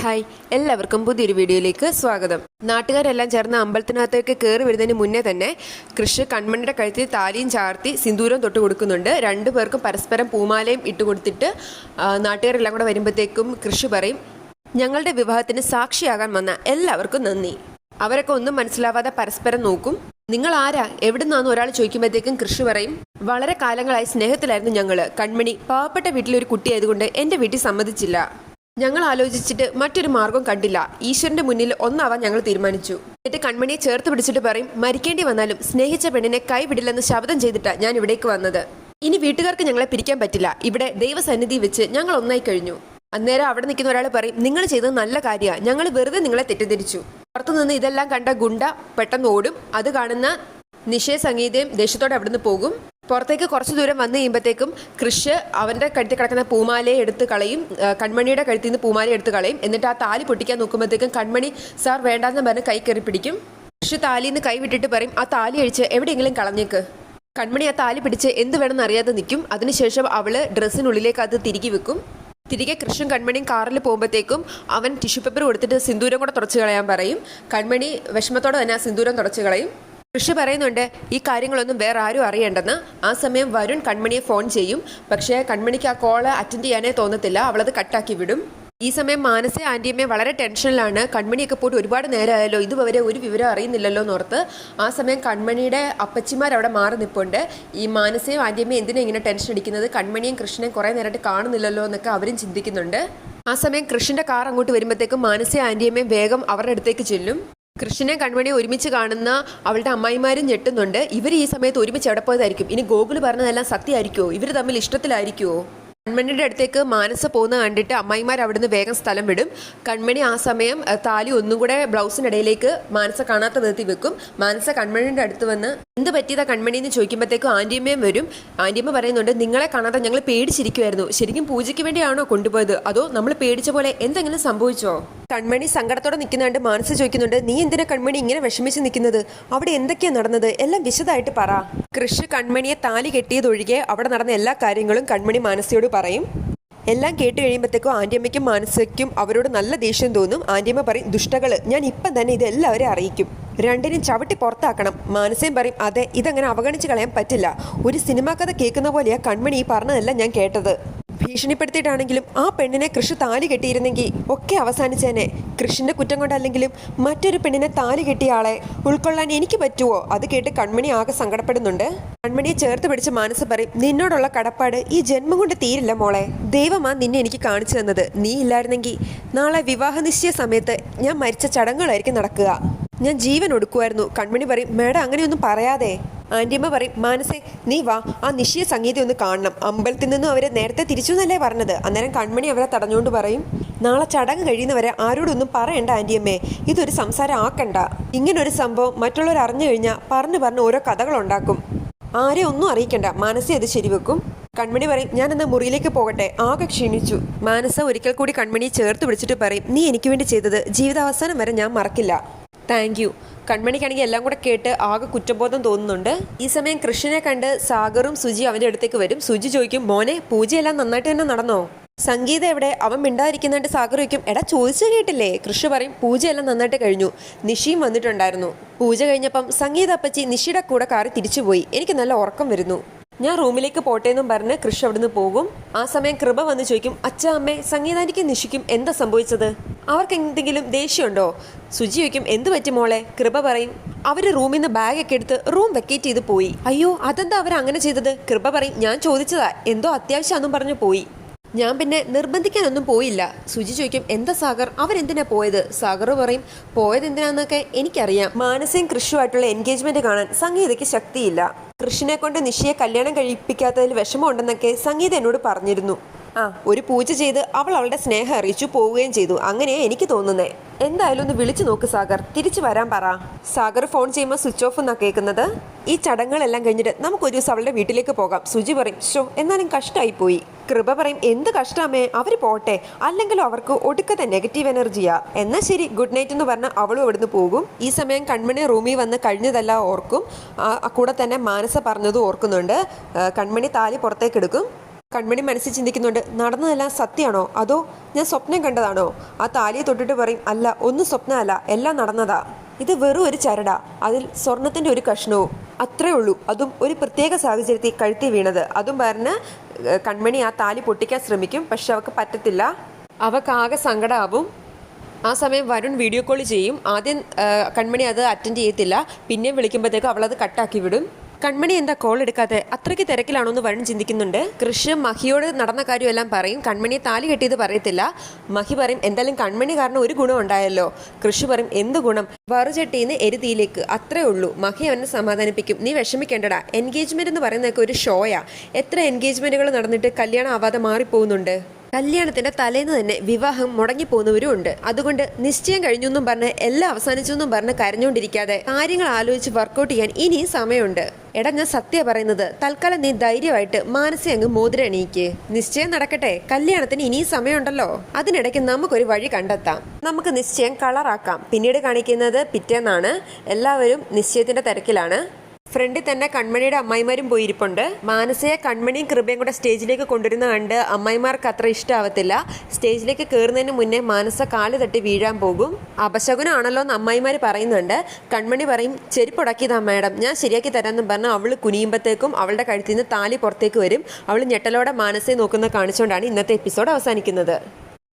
Hi, എല്ലാവർക്കും പുതിയൊരു വീഡിയോയിലേക്ക് സ്വാഗതം. നാട്ടുകാരെല്ലാം ചേർന്ന് അമ്പലത്തിനകത്തേക്ക് കയറി വരുന്നതിന് മുന്നേ തന്നെ കൃഷ് കൺമണിയുടെ കഴുത്തിൽ താലിയും ചാർത്തി സിന്ദൂരം തൊട്ട് കൊടുക്കുന്നുണ്ട്. രണ്ടുപേർക്കും പരസ്പരം പൂമാലയും ഇട്ട് കൊടുത്തിട്ട് നാട്ടുകാരെല്ലാം കൂടെ വരുമ്പോഴത്തേക്കും കൃഷ് പറയും, ഞങ്ങളുടെ വിവാഹത്തിന് സാക്ഷിയാകാൻ വന്ന എല്ലാവർക്കും നന്ദി. അവരൊക്കെ ഒന്നും മനസ്സിലാവാതെ പരസ്പരം നോക്കും. നിങ്ങൾ ആരാ, എവിടുന്നാന്ന് ഒരാൾ ചോദിക്കുമ്പോഴത്തേക്കും കൃഷി പറയും, വളരെ കാലങ്ങളായി സ്നേഹത്തിലായിരുന്നു ഞങ്ങൾ. കൺമണി പാവപ്പെട്ട വീട്ടിലൊരു കുട്ടിയായതുകൊണ്ട് എൻ്റെ വീട്ടിൽ സമ്മതിച്ചില്ല. ഞങ്ങൾ ആലോചിച്ചിട്ട് മറ്റൊരു മാർഗം കണ്ടില്ല. ഈശ്വരന്റെ മുന്നിൽ ഒന്നാവാൻ ഞങ്ങൾ തീരുമാനിച്ചു. എന്നിട്ട് കൺമണിയെ ചേർത്ത് പിടിച്ചിട്ട് പറയും, മരിക്കേണ്ടി വന്നാലും സ്നേഹിച്ച പെണ്ണിനെ കൈവിടില്ലെന്ന് ശബ്ദം ചെയ്തിട്ടാ ഞാൻ ഇവിടേക്ക് വന്നത്. ഇനി വീട്ടുകാർക്ക് ഞങ്ങളെ പിരിക്കാൻ പറ്റില്ല. ഇവിടെ ദൈവസന്നിധി വെച്ച് ഞങ്ങൾ ഒന്നായി കഴിഞ്ഞു. അന്നേരം അവിടെ നിൽക്കുന്ന ഒരാൾ പറയും, നിങ്ങൾ ചെയ്തത് നല്ല കാര്യമാണ്, ഞങ്ങൾ വെറുതെ നിങ്ങളെ തെറ്റിദ്ധരിച്ചു. പുറത്തുനിന്ന് ഇതെല്ലാം കണ്ട ഗുണ്ട പെട്ടെന്ന് ഓടും. അത് കാണുന്ന നിഷേ സംഗീതയും ദേഷ്യത്തോടെ അവിടുന്ന് പോകും. പുറത്തേക്ക് കുറച്ച് ദൂരം വന്നു കഴിയുമ്പോഴത്തേക്കും കൃഷ് അവൻ്റെ കഴുത്തിൽ കിടക്കുന്ന പൂമാലയെ എടുത്ത് കളയും. കൺമണിയുടെ കഴുത്തിൽ നിന്ന് പൂമാല എടുത്ത് കളയും. എന്നിട്ട് ആ താലി പൊട്ടിക്കാൻ നോക്കുമ്പോഴത്തേക്കും കൺമണി സാർ വേണ്ടാന്ന് പറഞ്ഞ് കൈ കയറി പിടിക്കും. കൃഷ് താലിന്ന് കൈ വിട്ടിട്ട് പറയും, ആ താലി അഴിച്ച് എവിടെയെങ്കിലും കളഞ്ഞേക്ക്. കൺമണി ആ താലി പിടിച്ച് എന്ത് വേണമെന്ന് അറിയാതെ നിൽക്കും. അതിനുശേഷം അവള് ഡ്രസ്സിനുള്ളിലേക്ക് അത് തിരികെ വെക്കും. തിരികെ കൃഷ്ണൻ കൺമണിയും കാറിൽ പോകുമ്പോഴത്തേക്കും അവൻ ടിഷ്യൂ പേപ്പർ കൊടുത്തിട്ട് സിന്ദൂരം കൂടെ തുടച്ച് കളയാൻ പറയും. കൺമണി വിഷമത്തോടെ തന്നെ ആ സിന്ദൂരം തുടച്ച് കളയും. കൃഷി പറയുന്നുണ്ട് ഈ കാര്യങ്ങളൊന്നും വേറെ ആരും അറിയേണ്ടെന്ന്. ആ സമയം വരുൺ കൺമണിയെ ഫോൺ ചെയ്യും. പക്ഷേ കൺമണിക്ക് ആ കോള് അറ്റൻഡ് ചെയ്യാനേ തോന്നത്തില്ല. അവളത് കട്ടാക്കി വിടും. ഈ സമയം മാനസ ആൻറ്റിയമ്മയെ വളരെ ടെൻഷനിലാണ്. കൺമണിയൊക്കെ പോയിട്ട് ഒരുപാട് നേരമായല്ലോ, ഇതുവരെ ഒരു വിവരം അറിയുന്നില്ലല്ലോ എന്നോർത്ത്. ആ സമയം കൺമണിയുടെ അപ്പച്ചിമാർ അവിടെ മാറി നിൽപ്പുണ്ട്. ഈ മാനസയും ആൻറ്റിയമ്മയും എന്തിനാ ഇങ്ങനെ ടെൻഷൻ അടിക്കുന്നത്, കൺമണിയും കൃഷ്ണനെയും കുറേ നേരമായിട്ട് കാണുന്നില്ലല്ലോ എന്നൊക്കെ അവരും ചിന്തിക്കുന്നുണ്ട്. ആ സമയം കൃഷ്ണൻ്റെ കാർ അങ്ങോട്ട് വരുമ്പോഴത്തേക്കും മാനസ ആൻറ്റിയമ്മയും വേഗം അവരുടെ അടുത്തേക്ക് ചെല്ലും. കൃഷ്ണനെ കൺമണിയെ ഒരുമിച്ച് കാണുന്ന അവളുടെ അമ്മായിമാരും ഞെട്ടുന്നുണ്ട്. ഇവർ ഈ സമയത്ത് ഒരുമിച്ച് എവിടെ പോയതായിരിക്കും? ഇനി ഗോകുൽ പറഞ്ഞതെല്ലാം സത്യമായിരിക്കുമോ? ഇവർ തമ്മിൽ ഇഷ്ടത്തിലായിരിക്കുമോ? കൺമണിയുടെ അടുത്തേക്ക് മാനസ പോകുന്ന കണ്ടിട്ട് അമ്മായിമാർ അവിടുന്ന് വേഗം സ്ഥലം വിടും. കൺമണി ആ സമയം താലി ഒന്നും കൂടെ ബ്ലൗസിനിടയിലേക്ക് മാനസ കാണാത്ത വിധത്തിൽ വെക്കും. മാനസ കൺമണിയുടെ അടുത്ത് വന്ന് എന്ത് പറ്റിയതാ കൺമണി എന്ന് ചോദിക്കുമ്പോഴത്തേക്കും ആൻറ്റിയമ്മയും വരും. ആൻറ്റിയമ്മ പറയുന്നുണ്ട്, നിങ്ങളെ കാണാതെ ഞങ്ങൾ പേടിച്ചിരിക്കുമായിരുന്നു. ശരിക്കും പൂജയ്ക്ക് വേണ്ടിയാണോ കൊണ്ടുപോയത്, അതോ നമ്മൾ പേടിച്ച പോലെ എന്തെങ്കിലും സംഭവിച്ചോ? കൺമണി സങ്കടത്തോടെ നിൽക്കുന്നുണ്ട്. മാനസ ചോദിക്കുന്നുണ്ട്, നീ എന്തിനാ കൺമണി ഇങ്ങനെ വിഷമിച്ച് നിൽക്കുന്നത്? അവിടെ എന്തൊക്കെയാ നടന്നത്, എല്ലാം വിശദമായിട്ട് പറ. കൃഷ് കൺമണിയെ താലി കെട്ടിയതൊഴികെ അവിടെ നടന്ന എല്ലാ കാര്യങ്ങളും കൺമണി മാനസയോട് പറയും. എല്ലാം കേട്ട് കഴിയുമ്പോഴത്തേക്കും ആൻറ്റിയമ്മയ്ക്കും മാനസയ്ക്കും അവരോട് നല്ല ദേഷ്യം തോന്നും. ആൻറ്റിയമ്മ പറയും, ദുഷ്ടകള്, ഞാൻ ഇപ്പം തന്നെ ഇത് എല്ലാവരെയും അറിയിക്കും. രണ്ടിനും ചവിട്ടി പുറത്താക്കണം. മാനസയും പറയും, അതെ, ഇതങ്ങനെ അവഗണിച്ച് കളയാൻ പറ്റില്ല. ഒരു സിനിമാ കഥ കേൾക്കുന്ന പോലെയാ കൺമണി ഈ പറഞ്ഞതല്ല ഞാൻ കേട്ടത്. ഭീഷണിപ്പെടുത്തിയിട്ടാണെങ്കിലും ആ പെണ്ണിനെ കൃഷി താലി കെട്ടിയിരുന്നെങ്കിൽ ഒക്കെ അവസാനിച്ചേനെ. കൃഷിന്റെ കുറ്റം കൊണ്ടല്ലെങ്കിലും മറ്റൊരു പെണ്ണിനെ താലി കെട്ടിയ ആളെ ഉൾക്കൊള്ളാൻ എനിക്ക് പറ്റുമോ? അത് കേട്ട് കൺമണി ആകെ സങ്കടപ്പെടുന്നുണ്ട്. കൺമണിയെ ചേർത്ത് പിടിച്ച് മാനസ പറയും, നിന്നോടുള്ള കടപ്പാട് ഈ ജന്മം കൊണ്ട് തീരില്ല മോളെ. ദൈവമാ നിന്നെ എനിക്ക് കാണിച്ചു തന്നത്. നീ ഇല്ലായിരുന്നെങ്കിൽ നാളെ വിവാഹ നിശ്ചയ സമയത്ത് ഞാൻ മരിച്ച ചടങ്ങുകളായിരിക്കും നടക്കുക. ഞാൻ ജീവൻ ഒടുക്കുമായിരുന്നു. കൺമണി പറയും, മേഡം അങ്ങനെയൊന്നും പറയാതെ. ആൻറ്റിയമ്മ പറയും, മാനസേ നീ വാ, ആ നിശ്ചയ സംഗീതം ഒന്ന് കാണണം. അമ്പലത്തിൽ നിന്നും അവരെ നേരത്തെ തിരിച്ചു എന്നല്ലേ പറഞ്ഞത്. അന്നേരം കൺമണി അവരെ തടഞ്ഞുകൊണ്ട് പറയും, നാളെ ചടങ്ങ് കഴിയുന്നവരെ ആരോടൊന്നും പറയണ്ട ആൻറ്റിയമ്മേ, ഇതൊരു സംസാരം ആക്കണ്ട. ഇങ്ങനൊരു സംഭവം മറ്റുള്ളവർ അറിഞ്ഞു കഴിഞ്ഞാൽ പറഞ്ഞ് ഓരോ കഥകളുണ്ടാക്കും. ആരെ ഒന്നും അറിയിക്കണ്ട. മാനസ അത് ശരിവെക്കും. കൺമണി പറയും, ഞാൻ എന്നാ മുറിയിലേക്ക് പോകട്ടെ, ആകെ ക്ഷീണിച്ചു. മാനസ ഒരിക്കൽ കൂടി കൺമണിയെ ചേർത്ത് പിടിച്ചിട്ട് പറയും, നീ എനിക്ക് വേണ്ടി ചെയ്തത് ജീവിതാവസാനം വരെ ഞാൻ മറക്കില്ല. Thank you. കൺമണിക്കാണെങ്കിൽ എല്ലാം കൂടെ കേട്ട് ആകെ കുറ്റബോധം തോന്നുന്നുണ്ട്. ഈ സമയം കൃഷ്ണനെ കണ്ട് സാഗറും സുജി അവൻ്റെ അടുത്തേക്ക് വരും. സുജി ചോദിക്കും, മോനെ പൂജയെല്ലാം നന്നായിട്ട് തന്നെ നടന്നോ? സംഗീത എവിടെ? അവൻ മിണ്ടാതിരിക്കുന്നുണ്ട്. സാഗർ ചോദിക്കും, എടാ ചോദിച്ചു കേട്ടില്ലേ? കൃഷ്ണ പറയും, പൂജയെല്ലാം നന്നായിട്ട് കഴിഞ്ഞു. നിഷിയും വന്നിട്ടുണ്ടായിരുന്നു. പൂജ കഴിഞ്ഞപ്പം സംഗീത അപ്പച്ചി നിഷിയുടെ കൂടെ കാറി തിരിച്ചുപോയി. എനിക്ക് നല്ല ഉറക്കം വരുന്നു. ഞാൻ റൂമിലേക്ക് പോട്ടെ എന്നും പറഞ്ഞ് കൃഷ് അവിടുന്ന് പോകും. ആ സമയം കൃപ വന്ന് ചോദിക്കും, അച്ഛ അമ്മേ, സംഗീതാനിക്കും നിഷിക്കും എന്താ സംഭവിച്ചത്? അവർക്ക് എന്തെങ്കിലും ദേഷ്യമുണ്ടോ? സുജി ചോദിക്കും, എന്ത് പറ്റി മോളെ? കൃപ പറയും, അവര് റൂമിൽ നിന്ന് ബാഗൊക്കെ എടുത്ത് റൂം വെക്കേറ്റ് ചെയ്ത് പോയി. അയ്യോ, അതെന്താ അവർ അങ്ങനെ ചെയ്തത്? കൃപ പറയും, ഞാൻ ചോദിച്ചതാ, എന്തോ അത്യാവശ്യമാണെന്നും പറഞ്ഞു പോയി. ഞാൻ പിന്നെ നിർബന്ധിക്കാനൊന്നും പോയില്ല. സുജി ചോദിക്കും, എന്താ സാഗർ, അവരെന്തിനാ പോയത്? സാഗർ പറയും, പോയത് എന്തിനാന്നൊക്കെ എനിക്കറിയാം. മാനസയും കൃഷുമായിട്ടുള്ള എൻഗേജ്മെന്റ് കാണാൻ സംഗീതയ്ക്ക് ശക്തിയില്ല. കൃഷിനെ കൊണ്ട് നിഷിയെ കല്യാണം കഴിപ്പിക്കാത്തതിൽ വിഷമമുണ്ടെന്നൊക്കെ സംഗീത എന്നോട് പറഞ്ഞിരുന്നു. ഒരു പൂജ ചെയ്ത് അവൾ അവളുടെ സ്നേഹം അറിയിച്ചു പോവുകയും ചെയ്തു. അങ്ങനെയാ എനിക്ക് തോന്നുന്നേ. എന്തായാലും ഒന്ന് വിളിച്ചു നോക്ക് സാഗർ, തിരിച്ചു വരാൻ പറ. സാഗർ ഫോൺ ചെയ്യുമ്പോൾ സ്വിച്ച് ഓഫ് എന്നാ കേൾക്കുന്നത്. ഈ ചടങ്ങുകളെല്ലാം കഴിഞ്ഞിട്ട് നമുക്കൊരു ദിവസം അവളുടെ വീട്ടിലേക്ക് പോകാം. സുജി പറയും, ഷോ എന്നാലും കഷ്ടമായി പോയി. കൃപ പറയും, എന്ത് കഷ്ടമേ, അവർ പോട്ടെ, അല്ലെങ്കിലും അവർക്ക് ഒടുക്കത്തെ നെഗറ്റീവ് എനർജിയാ. എന്നാൽ ശരി, ഗുഡ് നൈറ്റ് എന്ന് പറഞ്ഞ് അവളും അവിടുന്ന് പോകും. ഈ സമയം കൺമണി റൂമിൽ വന്ന് കഴിഞ്ഞതെല്ലാം ഓർക്കും. കൂടെ തന്നെ മാനസ പറഞ്ഞതും ഓർക്കുന്നുണ്ട്. കൺമണി താലി പുറത്തേക്ക് എടുക്കും. കൺമണി മനസ്സിൽ ചിന്തിക്കുന്നുണ്ട്, നടന്നതെല്ലാം സത്യമാണോ അതോ ഞാൻ സ്വപ്നം കണ്ടതാണോ? ആ താലിയെ തൊട്ടിട്ട് പറയും, അല്ല, ഒന്നും സ്വപ്നമല്ല, എല്ലാം നടന്നതാ. ഇത് വെറും ഒരു ചരടാ, അതിൽ സ്വർണത്തിൻ്റെ ഒരു കഷ്ണവും, അത്രേ ഉള്ളൂ. അതും ഒരു പ്രത്യേക സാഹചര്യത്തിൽ കഴുത്തി വീണത്. അതും പറഞ്ഞ് കൺമണി ആ താലി പൊട്ടിക്കാൻ ശ്രമിക്കും. പക്ഷെ അവൾക്ക് പറ്റത്തില്ല. അവൾക്കാകെ സങ്കടമാവും. ആ സമയം വരുൺ വീഡിയോ കോൾ ചെയ്യും. ആദ്യം കൺമണി അത് അറ്റൻഡ് ചെയ്യത്തില്ല. പിന്നെയും വിളിക്കുമ്പോഴത്തേക്കും അവളത് കട്ടാക്കി വിടും. കൺമണി എന്താ കോൾ എടുക്കാതെ? അത്രയ്ക്ക് തിരക്കിലാണോ എന്ന് വരുൺ ചിന്തിക്കുന്നുണ്ട്. കൃഷ് മഹിയോട് നടന്ന കാര്യമെല്ലാം പറയും. കൺമണിയെ താലി കെട്ടിയത് പറയത്തില്ല. മഹി പറയും, എന്തായാലും കൺമണി കാരണം ഒരു ഗുണം ഉണ്ടായല്ലോ. കൃഷ് പറയും, എന്ത് ഗുണം? വറുചട്ടിന്ന് എരുതിയിലേക്ക്, അത്രേ ഉള്ളൂ. മഹി അവനെ സമാധാനിപ്പിക്കും. നീ വിഷമിക്കേണ്ടടാ, എൻഗേജ്മെന്റ് എന്ന് പറയുന്നതൊക്കെ ഒരു ഷോയാ. എത്ര എൻഗേജ്മെന്റുകൾ നടന്നിട്ട് കല്യാണം ആവാതെ മാറിപ്പോകുന്നുണ്ട്. കല്യാണത്തിന്റെ തലേന്ന് തന്നെ വിവാഹം മുടങ്ങിപ്പോകുന്നവരും ഉണ്ട്. അതുകൊണ്ട് നിശ്ചയം കഴിഞ്ഞു എന്നും പറഞ്ഞ് എല്ലാം അവസാനിച്ചു എന്നും പറഞ്ഞ് കരഞ്ഞുകൊണ്ടിരിക്കാതെ കാര്യങ്ങൾ ആലോചിച്ച് വർക്കൗട്ട് ചെയ്യാൻ ഇനിയും സമയമുണ്ട്. എടാ, ഞാൻ സത്യം പറയുന്നത്. തൽക്കാലം നീ ധൈര്യമായിട്ട് മാനസിക അങ്ങ് മോതിരം അണിയിക്ക്. നിശ്ചയം നടക്കട്ടെ, കല്യാണത്തിന് ഇനിയും സമയമുണ്ടല്ലോ. അതിനിടയ്ക്ക് നമുക്കൊരു വഴി കണ്ടെത്താം. നമുക്ക് നിശ്ചയം കളറാക്കാം. പിന്നീട് കാണിക്കുന്നത് പിറ്റേന്നാണ്. എല്ലാവരും നിശ്ചയത്തിന്റെ തിരക്കിലാണ്. ഫ്രണ്ടിൽ തന്നെ കൺമണിയുടെ അമ്മായിമാരും പോയിരിപ്പുണ്ട്. മാനസയെ കൺമണിയും കൃപയും കൂടെ സ്റ്റേജിലേക്ക് കൊണ്ടുവരുന്ന കണ്ട് അമ്മായിമാർക്ക് അത്ര ഇഷ്ടമാവത്തില്ല. സ്റ്റേജിലേക്ക് കയറുന്നതിന് മുന്നേ മാനസ കാല് തട്ടി വീഴാൻ പോകും. അപശകുനാണല്ലോ എന്ന് അമ്മായിമാർ പറയുന്നുണ്ട്. കൺമണി പറയും, ചെരുപ്പുടക്കിയതാ മാഡം, ഞാൻ ശരിയാക്കി തരാമെന്നും പറഞ്ഞ് അവൾ കുനിയുമ്പോഴത്തേക്കും അവളുടെ കഴുത്തിൽ നിന്ന് താലി പുറത്തേക്ക് വരും. അവൾ ഞെട്ടലോടെ മാനസയെ നോക്കുന്ന കാണിച്ചുകൊണ്ടാണ് ഇന്നത്തെ എപ്പിസോഡ് അവസാനിക്കുന്നത്.